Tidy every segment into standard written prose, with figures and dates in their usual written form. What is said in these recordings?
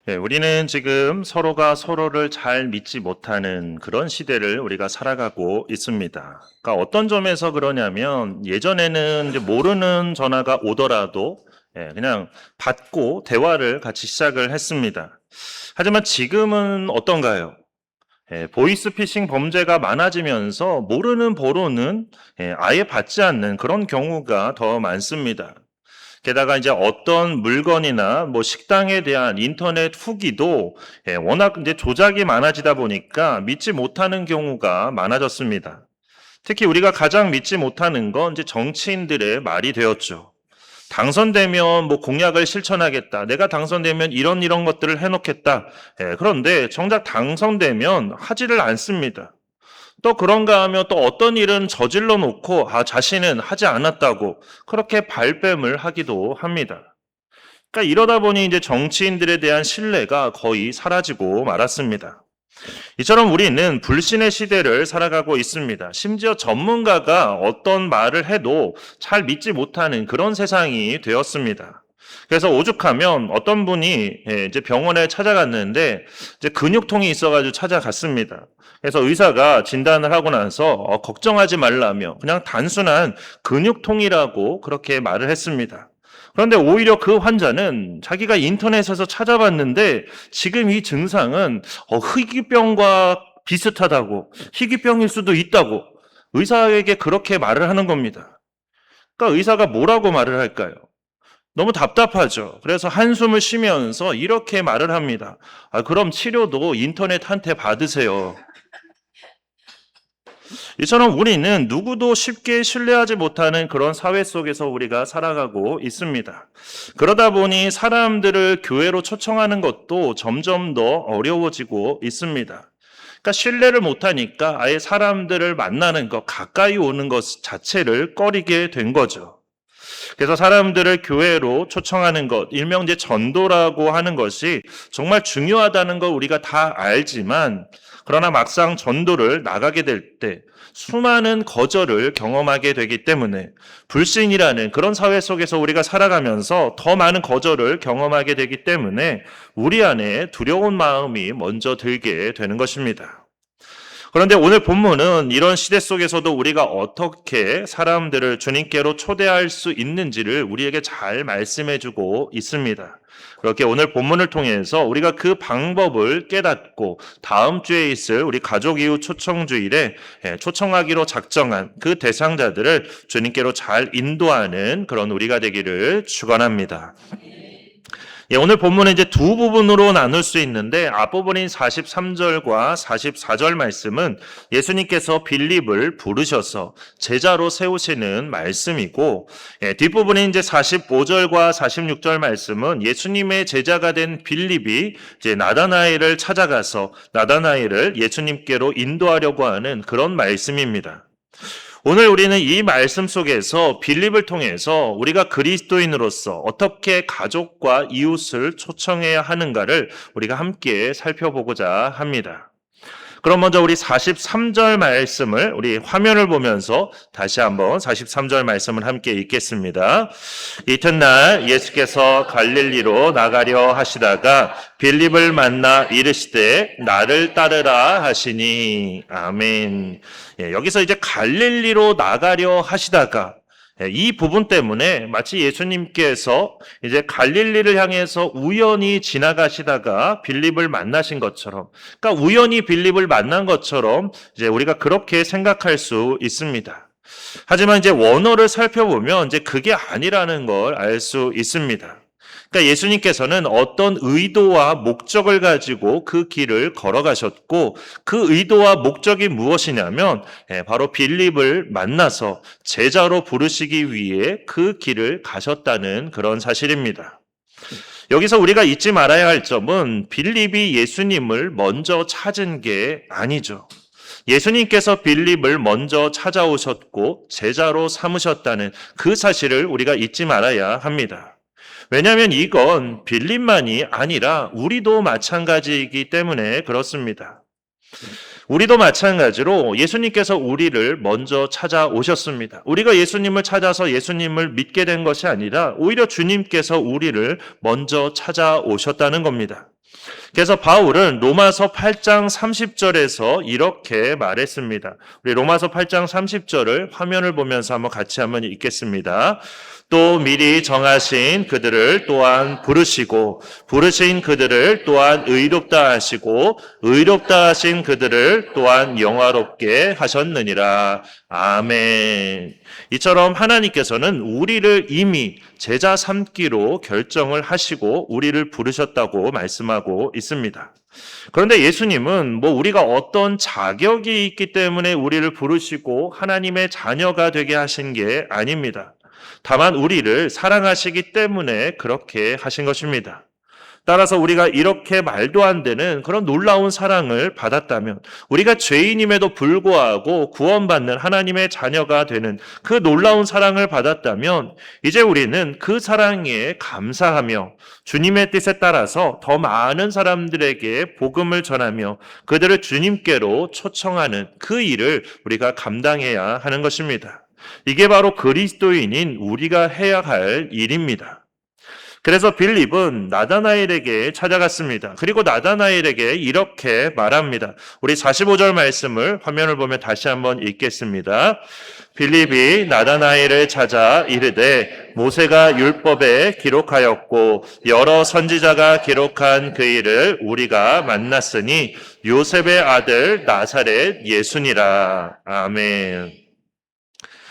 우리는 지금 서로가 서로를 잘 믿지 못하는 그런 시대를 우리가 살아가고 있습니다. 그러니까 어떤 점에서 그러냐면 예전에는 이제 모르는 전화가 오더라도 그냥 받고 대화를 같이 시작을 했습니다. 하지만 지금은 어떤가요? 보이스피싱 범죄가 많아지면서 모르는 번호는 아예 받지 않는 그런 경우가 더 많습니다. 게다가 이제 어떤 물건이나 뭐 식당에 대한 인터넷 후기도 워낙 이제 조작이 많아지다 보니까 믿지 못하는 경우가 많아졌습니다. 특히 우리가 가장 믿지 못하는 건 이제 정치인들의 말이 되었죠. 당선되면 뭐 공약을 실천하겠다. 내가 당선되면 이런 것들을 해놓겠다. 그런데 정작 당선되면 하지를 않습니다. 또 그런가 하면 또 어떤 일은 저질러 놓고 자신은 하지 않았다고 그렇게 발뺌을 하기도 합니다. 그러니까 이러다 보니 이제 정치인들에 대한 신뢰가 거의 사라지고 말았습니다. 이처럼 우리는 불신의 시대를 살아가고 있습니다. 심지어 전문가가 어떤 말을 해도 잘 믿지 못하는 그런 세상이 되었습니다. 그래서 오죽하면 어떤 분이 이제 병원에 찾아갔는데 이제 근육통이 있어가지고 찾아갔습니다. 그래서 의사가 진단을 하고 나서 걱정하지 말라며 그냥 단순한 근육통이라고 그렇게 말을 했습니다. 그런데 오히려 그 환자는 자기가 인터넷에서 찾아봤는데 지금 이 증상은 희귀병과 비슷하다고, 희귀병일 수도 있다고 의사에게 그렇게 말을 하는 겁니다. 그러니까 의사가 뭐라고 말을 할까요? 너무 답답하죠. 그래서 한숨을 쉬면서 이렇게 말을 합니다. 그럼 치료도 인터넷한테 받으세요. 이처럼 우리는 누구도 쉽게 신뢰하지 못하는 그런 사회 속에서 우리가 살아가고 있습니다. 그러다 보니 사람들을 교회로 초청하는 것도 점점 더 어려워지고 있습니다. 그러니까 신뢰를 못하니까 아예 사람들을 만나는 것, 가까이 오는 것 자체를 꺼리게 된 거죠. 그래서 사람들을 교회로 초청하는 것, 일명 이제 전도라고 하는 것이 정말 중요하다는 걸 우리가 다 알지만, 그러나 막상 전도를 나가게 될 때 수많은 거절을 경험하게 되기 때문에 불신이라는 그런 사회 속에서 우리가 살아가면서 더 많은 거절을 경험하게 되기 때문에 우리 안에 두려운 마음이 먼저 들게 되는 것입니다. 그런데 오늘 본문은 이런 시대 속에서도 우리가 어떻게 사람들을 주님께로 초대할 수 있는지를 우리에게 잘 말씀해 주고 있습니다. 그렇게 오늘 본문을 통해서 우리가 그 방법을 깨닫고 다음 주에 있을 우리 가족 이후 초청 주일에 초청하기로 작정한 그 대상자들을 주님께로 잘 인도하는 그런 우리가 되기를 축원합니다. 오늘 본문은 이제 두 부분으로 나눌 수 있는데 앞부분인 43절과 44절 말씀은 예수님께서 빌립을 부르셔서 제자로 세우시는 말씀이고 뒷부분인 이제 45절과 46절 말씀은 예수님의 제자가 된 빌립이 이제 나다나엘을 찾아가서 나다나엘을 예수님께로 인도하려고 하는 그런 말씀입니다. 오늘 우리는 이 말씀 속에서 빌립을 통해서 우리가 그리스도인으로서 어떻게 가족과 이웃을 초청해야 하는가를 우리가 함께 살펴보고자 합니다. 그럼 먼저 우리 43절 말씀을 우리 화면을 보면서 다시 한번 43절 말씀을 함께 읽겠습니다. 이튿날 예수께서 갈릴리로 나가려 하시다가 빌립을 만나 이르시되 나를 따르라 하시니 아멘. 여기서 이제 갈릴리로 나가려 하시다가 이 부분 때문에 마치 예수님께서 이제 갈릴리를 향해서 우연히 지나가시다가 빌립을 만나신 것처럼, 그러니까 우연히 빌립을 만난 것처럼 이제 우리가 그렇게 생각할 수 있습니다. 하지만 이제 원어를 살펴보면 이제 그게 아니라는 걸 알 수 있습니다. 그러니까 예수님께서는 어떤 의도와 목적을 가지고 그 길을 걸어가셨고 그 의도와 목적이 무엇이냐면 바로 빌립을 만나서 제자로 부르시기 위해 그 길을 가셨다는 그런 사실입니다. 여기서 우리가 잊지 말아야 할 점은 빌립이 예수님을 먼저 찾은 게 아니죠. 예수님께서 빌립을 먼저 찾아오셨고 제자로 삼으셨다는 그 사실을 우리가 잊지 말아야 합니다. 왜냐하면 이건 빌립만이 아니라 우리도 마찬가지이기 때문에 그렇습니다. 우리도 마찬가지로 예수님께서 우리를 먼저 찾아오셨습니다. 우리가 예수님을 찾아서 예수님을 믿게 된 것이 아니라 오히려 주님께서 우리를 먼저 찾아오셨다는 겁니다. 그래서 바울은 로마서 8장 30절에서 이렇게 말했습니다. 우리 로마서 8장 30절을 화면을 보면서 같이 한번 읽겠습니다. 또 미리 정하신 그들을 또한 부르시고 부르신 그들을 또한 의롭다 하시고 의롭다 하신 그들을 또한 영화롭게 하셨느니라. 아멘. 이처럼 하나님께서는 우리를 이미 제자 삼기로 결정을 하시고 우리를 부르셨다고 말씀하고 있습니다. 그런데 예수님은 우리가 어떤 자격이 있기 때문에 우리를 부르시고 하나님의 자녀가 되게 하신 게 아닙니다. 다만 우리를 사랑하시기 때문에 그렇게 하신 것입니다. 따라서 우리가 이렇게 말도 안 되는 그런 놀라운 사랑을 받았다면, 우리가 죄인임에도 불구하고 구원받는 하나님의 자녀가 되는 그 놀라운 사랑을 받았다면, 이제 우리는 그 사랑에 감사하며 주님의 뜻에 따라서 더 많은 사람들에게 복음을 전하며 그들을 주님께로 초청하는 그 일을 우리가 감당해야 하는 것입니다. 이게 바로 그리스도인인 우리가 해야 할 일입니다. 그래서 빌립은 나다나엘에게 찾아갔습니다. 그리고 나다나엘에게 이렇게 말합니다. 우리 45절 말씀을 화면을 보면 다시 한번 읽겠습니다. 빌립이 나다나엘을 찾아 이르되 모세가 율법에 기록하였고 여러 선지자가 기록한 그 일을 우리가 만났으니 요셉의 아들 나사렛 예수니라. 아멘.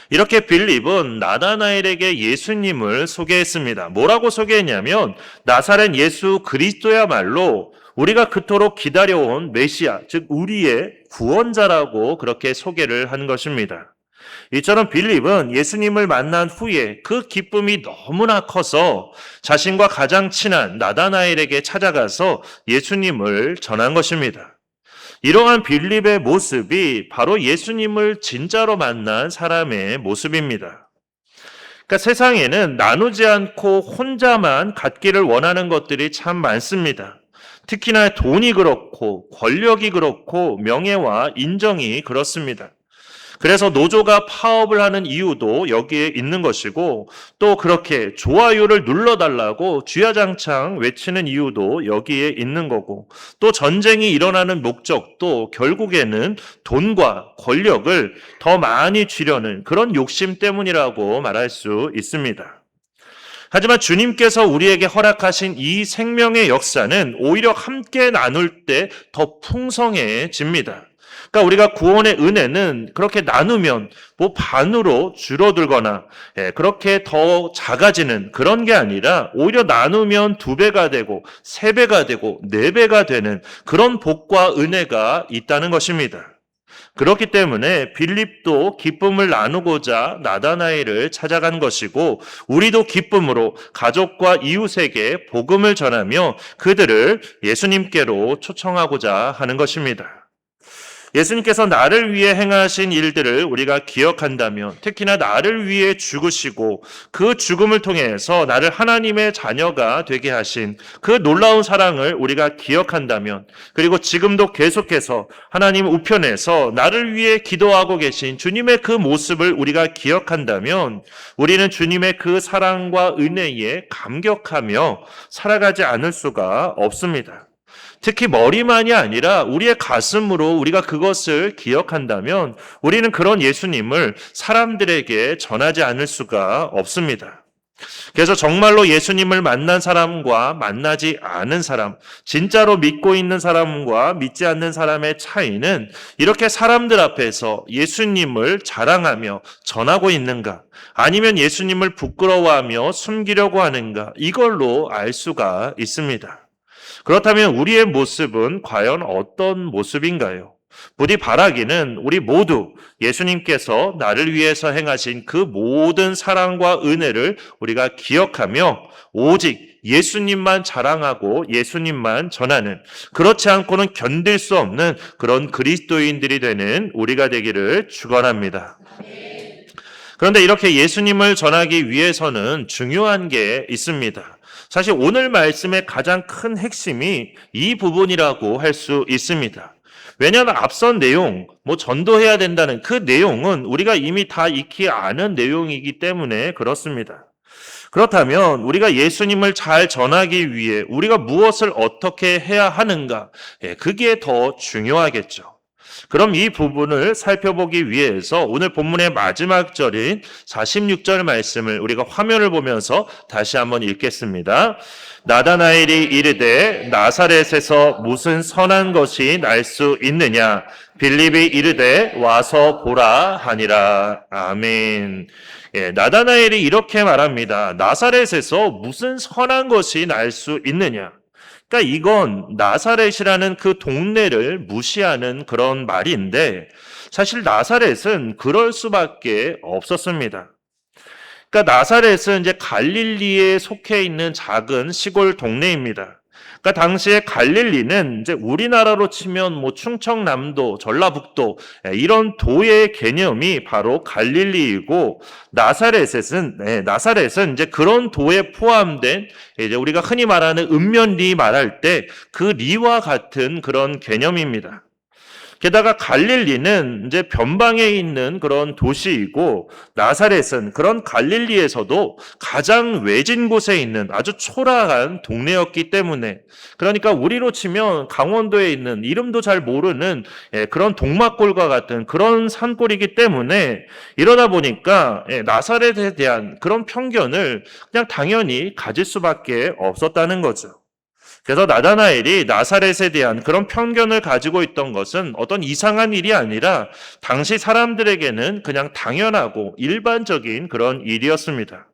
이렇게 빌립은 나다나엘에게 예수님을 소개했습니다. 뭐라고 소개했냐면 나사렛 예수 그리스도야말로 우리가 그토록 기다려온 메시아, 즉 우리의 구원자라고 그렇게 소개를 한 것입니다. 이처럼 빌립은 예수님을 만난 후에 그 기쁨이 너무나 커서 자신과 가장 친한 나다나엘에게 찾아가서 예수님을 전한 것입니다. 이러한 빌립의 모습이 바로 예수님을 진짜로 만난 사람의 모습입니다. 그러니까 세상에는 나누지 않고 혼자만 갖기를 원하는 것들이 참 많습니다. 특히나 돈이 그렇고 권력이 그렇고 명예와 인정이 그렇습니다. 그래서 노조가 파업을 하는 이유도 여기에 있는 것이고, 또 그렇게 좋아요를 눌러달라고 주야장창 외치는 이유도 여기에 있는 거고, 또 전쟁이 일어나는 목적도 결국에는 돈과 권력을 더 많이 쥐려는 그런 욕심 때문이라고 말할 수 있습니다. 하지만 주님께서 우리에게 허락하신 이 생명의 역사는 오히려 함께 나눌 때 더 풍성해집니다. 그러니까 우리가 구원의 은혜는 그렇게 나누면 반으로 줄어들거나 그렇게 더 작아지는 그런 게 아니라 오히려 나누면 2배가 되고 3배가 되고 4배가 되는 그런 복과 은혜가 있다는 것입니다. 그렇기 때문에 빌립도 기쁨을 나누고자 나다나엘을 찾아간 것이고, 우리도 기쁨으로 가족과 이웃에게 복음을 전하며 그들을 예수님께로 초청하고자 하는 것입니다. 예수님께서 나를 위해 행하신 일들을 우리가 기억한다면, 특히나 나를 위해 죽으시고 그 죽음을 통해서 나를 하나님의 자녀가 되게 하신 그 놀라운 사랑을 우리가 기억한다면, 그리고 지금도 계속해서 하나님 우편에서 나를 위해 기도하고 계신 주님의 그 모습을 우리가 기억한다면, 우리는 주님의 그 사랑과 은혜에 감격하며 살아가지 않을 수가 없습니다. 특히 머리만이 아니라 우리의 가슴으로 우리가 그것을 기억한다면 우리는 그런 예수님을 사람들에게 전하지 않을 수가 없습니다. 그래서 정말로 예수님을 만난 사람과 만나지 않은 사람, 진짜로 믿고 있는 사람과 믿지 않는 사람의 차이는 이렇게 사람들 앞에서 예수님을 자랑하며 전하고 있는가, 아니면 예수님을 부끄러워하며 숨기려고 하는가, 이걸로 알 수가 있습니다. 그렇다면 우리의 모습은 과연 어떤 모습인가요? 부디 바라기는 우리 모두 예수님께서 나를 위해서 행하신 그 모든 사랑과 은혜를 우리가 기억하며 오직 예수님만 자랑하고 예수님만 전하는, 그렇지 않고는 견딜 수 없는 그런 그리스도인들이 되는 우리가 되기를 축원합니다. 그런데 이렇게 예수님을 전하기 위해서는 중요한 게 있습니다. 사실 오늘 말씀의 가장 큰 핵심이 이 부분이라고 할 수 있습니다. 왜냐하면 앞선 내용, 전도해야 된다는 그 내용은 우리가 이미 다 익히 아는 내용이기 때문에 그렇습니다. 그렇다면 우리가 예수님을 잘 전하기 위해 우리가 무엇을 어떻게 해야 하는가? 그게 더 중요하겠죠. 그럼 이 부분을 살펴보기 위해서 오늘 본문의 마지막 절인 46절 말씀을 우리가 화면을 보면서 다시 한번 읽겠습니다. 나다나엘이 이르되 나사렛에서 무슨 선한 것이 날 수 있느냐? 빌립이 이르되 와서 보라 하니라. 아멘. 나다나엘이 이렇게 말합니다. 나사렛에서 무슨 선한 것이 날 수 있느냐? 그러니까 이건 나사렛이라는 그 동네를 무시하는 그런 말인데 사실 나사렛은 그럴 수밖에 없었습니다. 그러니까 나사렛은 이제 갈릴리에 속해 있는 작은 시골 동네입니다. 그러니까 당시에 갈릴리는 이제 우리나라로 치면 뭐 충청남도, 전라북도 이런 도의 개념이 바로 갈릴리이고 나사렛은 이제 그런 도에 포함된 이제 우리가 흔히 말하는 읍면리 말할 때 그 리와 같은 그런 개념입니다. 게다가 갈릴리는 이제 변방에 있는 그런 도시이고 나사렛은 그런 갈릴리에서도 가장 외진 곳에 있는 아주 초라한 동네였기 때문에 그러니까 우리로 치면 강원도에 있는 이름도 잘 모르는 그런 동막골과 같은 그런 산골이기 때문에 이러다 보니까 나사렛에 대한 그런 편견을 그냥 당연히 가질 수밖에 없었다는 거죠. 그래서 나다나엘이 나사렛에 대한 그런 편견을 가지고 있던 것은 어떤 이상한 일이 아니라 당시 사람들에게는 그냥 당연하고 일반적인 그런 일이었습니다.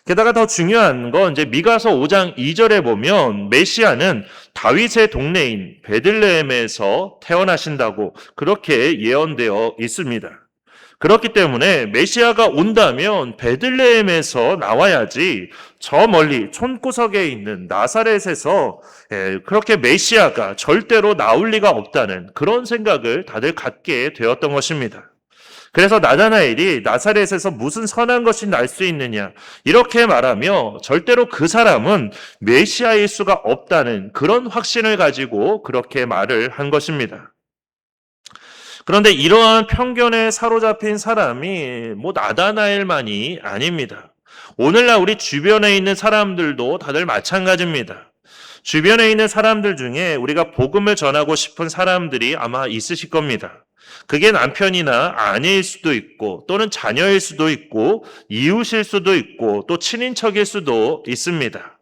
게다가 더 중요한 건 이제 미가서 5장 2절에 보면 메시아는 다윗의 동네인 베들레헴에서 태어나신다고 그렇게 예언되어 있습니다. 그렇기 때문에 메시아가 온다면 베들레헴에서 나와야지 저 멀리 촌구석에 있는 나사렛에서 그렇게 메시아가 절대로 나올 리가 없다는 그런 생각을 다들 갖게 되었던 것입니다. 그래서 나다나엘이 나사렛에서 무슨 선한 것이 날 수 있느냐 이렇게 말하며 절대로 그 사람은 메시아일 수가 없다는 그런 확신을 가지고 그렇게 말을 한 것입니다. 그런데 이러한 편견에 사로잡힌 사람이 뭐 나다나엘만이 아닙니다. 오늘날 우리 주변에 있는 사람들도 다들 마찬가지입니다. 주변에 있는 사람들 중에 우리가 복음을 전하고 싶은 사람들이 아마 있으실 겁니다. 그게 남편이나 아내일 수도 있고 또는 자녀일 수도 있고 이웃일 수도 있고 또 친인척일 수도 있습니다.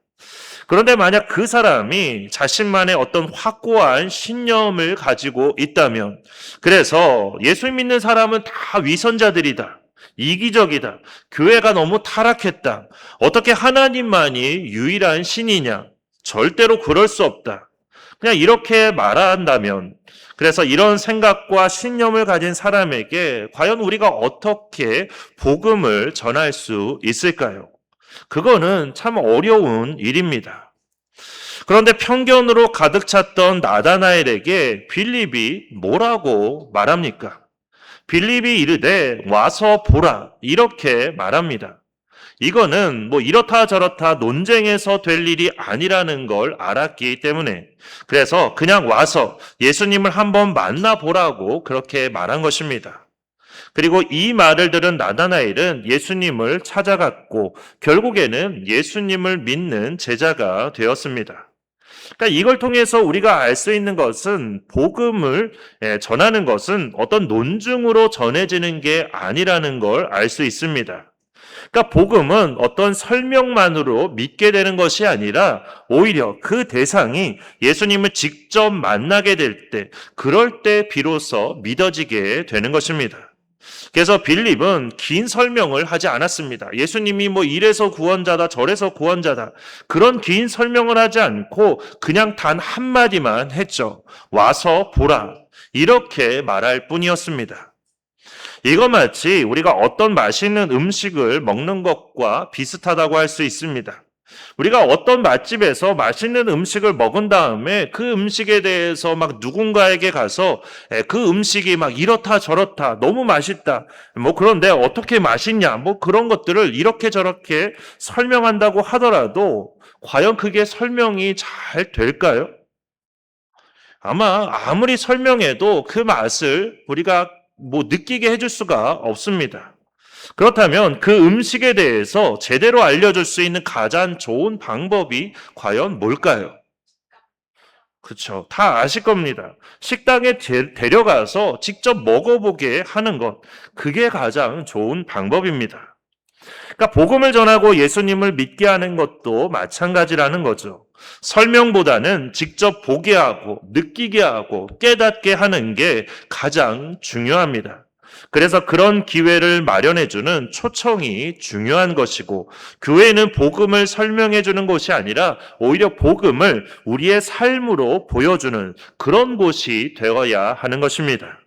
그런데 만약 그 사람이 자신만의 어떤 확고한 신념을 가지고 있다면 그래서 예수 믿는 사람은 다 위선자들이다. 이기적이다. 교회가 너무 타락했다. 어떻게 하나님만이 유일한 신이냐? 절대로 그럴 수 없다. 그냥 이렇게 말한다면 그래서 이런 생각과 신념을 가진 사람에게 과연 우리가 어떻게 복음을 전할 수 있을까요? 그거는 참 어려운 일입니다. 그런데 편견으로 가득 찼던 나다나엘에게 빌립이 뭐라고 말합니까? 빌립이 이르되 와서 보라 이렇게 말합니다. 이거는 뭐 이렇다 저렇다 논쟁에서 될 일이 아니라는 걸 알았기 때문에 그래서 그냥 와서 예수님을 한번 만나보라고 그렇게 말한 것입니다. 그리고 이 말을 들은 나다나엘은 예수님을 찾아갔고 결국에는 예수님을 믿는 제자가 되었습니다. 그러니까 이걸 통해서 우리가 알 수 있는 것은 복음을 전하는 것은 어떤 논증으로 전해지는 게 아니라는 걸 알 수 있습니다. 그러니까 복음은 어떤 설명만으로 믿게 되는 것이 아니라 오히려 그 대상이 예수님을 직접 만나게 될 때 그럴 때 비로소 믿어지게 되는 것입니다. 그래서 빌립은 긴 설명을 하지 않았습니다. 예수님이 뭐 이래서 구원자다 저래서 구원자다 그런 긴 설명을 하지 않고 그냥 단 한마디만 했죠. 와서 보라 이렇게 말할 뿐이었습니다. 이거 마치 우리가 어떤 맛있는 음식을 먹는 것과 비슷하다고 할 수 있습니다. 우리가 어떤 맛집에서 맛있는 음식을 먹은 다음에 그 음식에 대해서 막 누군가에게 가서 그 음식이 막 이렇다 저렇다 너무 맛있다 뭐 그런데 어떻게 맛있냐 뭐 그런 것들을 이렇게 저렇게 설명한다고 하더라도 과연 그게 설명이 잘 될까요? 아마 아무리 설명해도 그 맛을 우리가 뭐 느끼게 해줄 수가 없습니다. 그렇다면 그 음식에 대해서 제대로 알려줄 수 있는 가장 좋은 방법이 과연 뭘까요? 그렇죠. 다 아실 겁니다. 식당에 데려가서 직접 먹어보게 하는 것, 그게 가장 좋은 방법입니다. 그러니까 복음을 전하고 예수님을 믿게 하는 것도 마찬가지라는 거죠. 설명보다는 직접 보게 하고 느끼게 하고 깨닫게 하는 게 가장 중요합니다. 그래서 그런 기회를 마련해 주는 초청이 중요한 것이고, 교회는 복음을 설명해 주는 곳이 아니라 오히려 복음을 우리의 삶으로 보여주는 그런 곳이 되어야 하는 것입니다.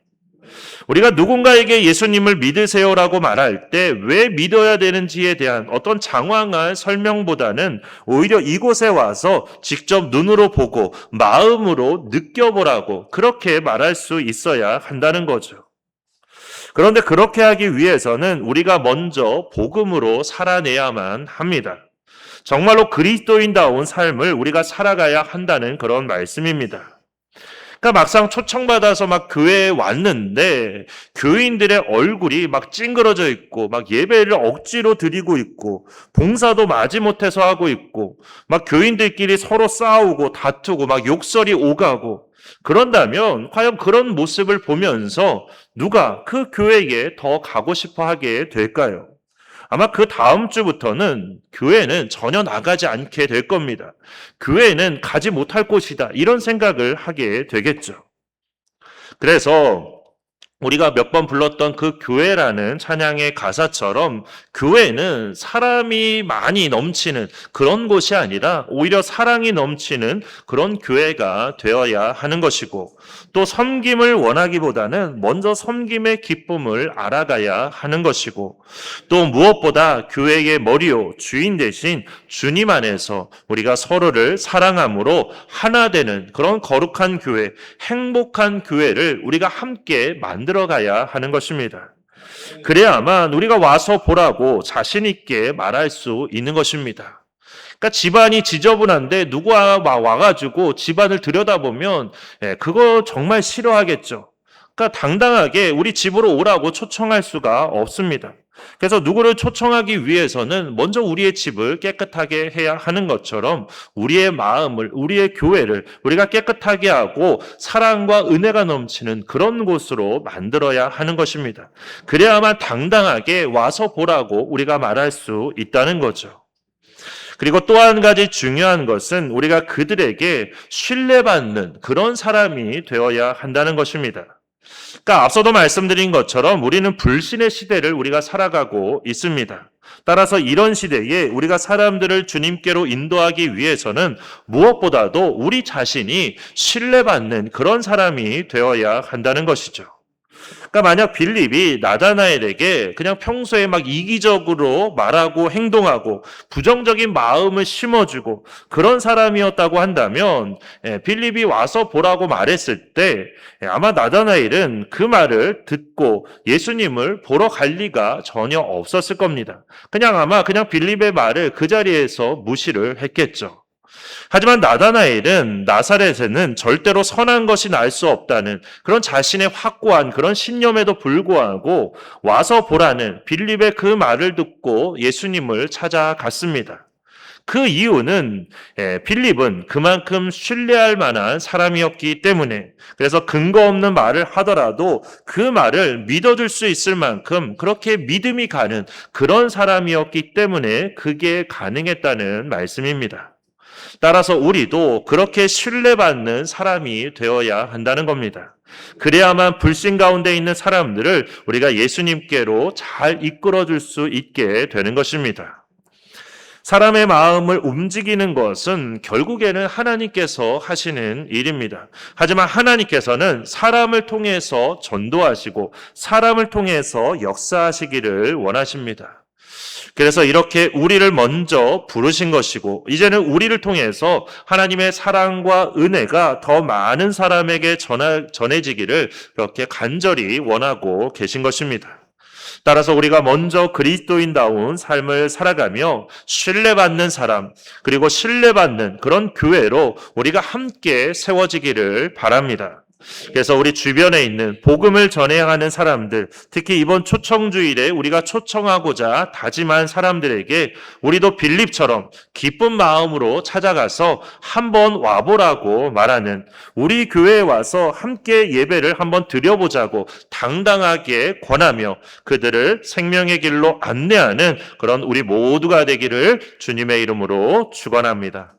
우리가 누군가에게 예수님을 믿으세요라고 말할 때 왜 믿어야 되는지에 대한 어떤 장황한 설명보다는 오히려 이곳에 와서 직접 눈으로 보고 마음으로 느껴보라고 그렇게 말할 수 있어야 한다는 거죠. 그런데 그렇게 하기 위해서는 우리가 먼저 복음으로 살아내야만 합니다. 정말로 그리스도인다운 삶을 우리가 살아가야 한다는 그런 말씀입니다. 그러니까 막상 초청받아서 막 교회에 왔는데 교인들의 얼굴이 막 찡그러져 있고 막 예배를 억지로 드리고 있고 봉사도 마지못해서 하고 있고 막 교인들끼리 서로 싸우고 다투고 막 욕설이 오가고 그런다면 과연 그런 모습을 보면서 누가 그 교회에 더 가고 싶어 하게 될까요? 아마 그 다음 주부터는 교회는 전혀 나가지 않게 될 겁니다. 교회는 가지 못할 곳이다. 이런 생각을 하게 되겠죠. 그래서 우리가 몇 번 불렀던 그 교회라는 찬양의 가사처럼 교회는 사람이 많이 넘치는 그런 곳이 아니라 오히려 사랑이 넘치는 그런 교회가 되어야 하는 것이고, 또 섬김을 원하기보다는 먼저 섬김의 기쁨을 알아가야 하는 것이고, 또 무엇보다 교회의 머리요 주인 대신 주님 안에서 우리가 서로를 사랑함으로 하나 되는 그런 거룩한 교회, 행복한 교회를 우리가 함께 만들어가야 하는 것입니다. 그래야만 우리가 와서 보라고 자신 있게 말할 수 있는 것입니다. 그러니까 집안이 지저분한데 누가 와가지고 집안을 들여다보면 그거 정말 싫어하겠죠. 그러니까 당당하게 우리 집으로 오라고 초청할 수가 없습니다. 그래서 누구를 초청하기 위해서는 먼저 우리의 집을 깨끗하게 해야 하는 것처럼 우리의 마음을, 우리의 교회를 우리가 깨끗하게 하고 사랑과 은혜가 넘치는 그런 곳으로 만들어야 하는 것입니다. 그래야만 당당하게 와서 보라고 우리가 말할 수 있다는 거죠. 그리고 또 한 가지 중요한 것은 우리가 그들에게 신뢰받는 그런 사람이 되어야 한다는 것입니다. 그러니까 앞서도 말씀드린 것처럼 우리는 불신의 시대를 우리가 살아가고 있습니다. 따라서 이런 시대에 우리가 사람들을 주님께로 인도하기 위해서는 무엇보다도 우리 자신이 신뢰받는 그런 사람이 되어야 한다는 것이죠. 그러니까 만약 빌립이 나다나엘에게 그냥 평소에 막 이기적으로 말하고 행동하고 부정적인 마음을 심어주고 그런 사람이었다고 한다면 빌립이 와서 보라고 말했을 때 아마 나다나엘은 그 말을 듣고 예수님을 보러 갈 리가 전혀 없었을 겁니다. 그냥 빌립의 말을 그 자리에서 무시를 했겠죠. 하지만 나다나엘은 나사렛에는 절대로 선한 것이 날 수 없다는 그런 자신의 확고한 그런 신념에도 불구하고 와서 보라는 빌립의 그 말을 듣고 예수님을 찾아갔습니다. 그 이유는 빌립은 그만큼 신뢰할 만한 사람이었기 때문에, 그래서 근거 없는 말을 하더라도 그 말을 믿어줄 수 있을 만큼 그렇게 믿음이 가는 그런 사람이었기 때문에 그게 가능했다는 말씀입니다. 따라서 우리도 그렇게 신뢰받는 사람이 되어야 한다는 겁니다. 그래야만 불신 가운데 있는 사람들을 우리가 예수님께로 잘 이끌어줄 수 있게 되는 것입니다. 사람의 마음을 움직이는 것은 결국에는 하나님께서 하시는 일입니다. 하지만 하나님께서는 사람을 통해서 전도하시고 사람을 통해서 역사하시기를 원하십니다. 그래서 이렇게 우리를 먼저 부르신 것이고 이제는 우리를 통해서 하나님의 사랑과 은혜가 더 많은 사람에게 전해지기를 그렇게 간절히 원하고 계신 것입니다. 따라서 우리가 먼저 그리스도인다운 삶을 살아가며 신뢰받는 사람, 그리고 신뢰받는 그런 교회로 우리가 함께 세워지기를 바랍니다. 그래서 우리 주변에 있는 복음을 전해야 하는 사람들, 특히 이번 초청주일에 우리가 초청하고자 다짐한 사람들에게 우리도 빌립처럼 기쁜 마음으로 찾아가서 한번 와보라고 말하는, 우리 교회에 와서 함께 예배를 한번 드려보자고 당당하게 권하며 그들을 생명의 길로 안내하는 그런 우리 모두가 되기를 주님의 이름으로 축원합니다.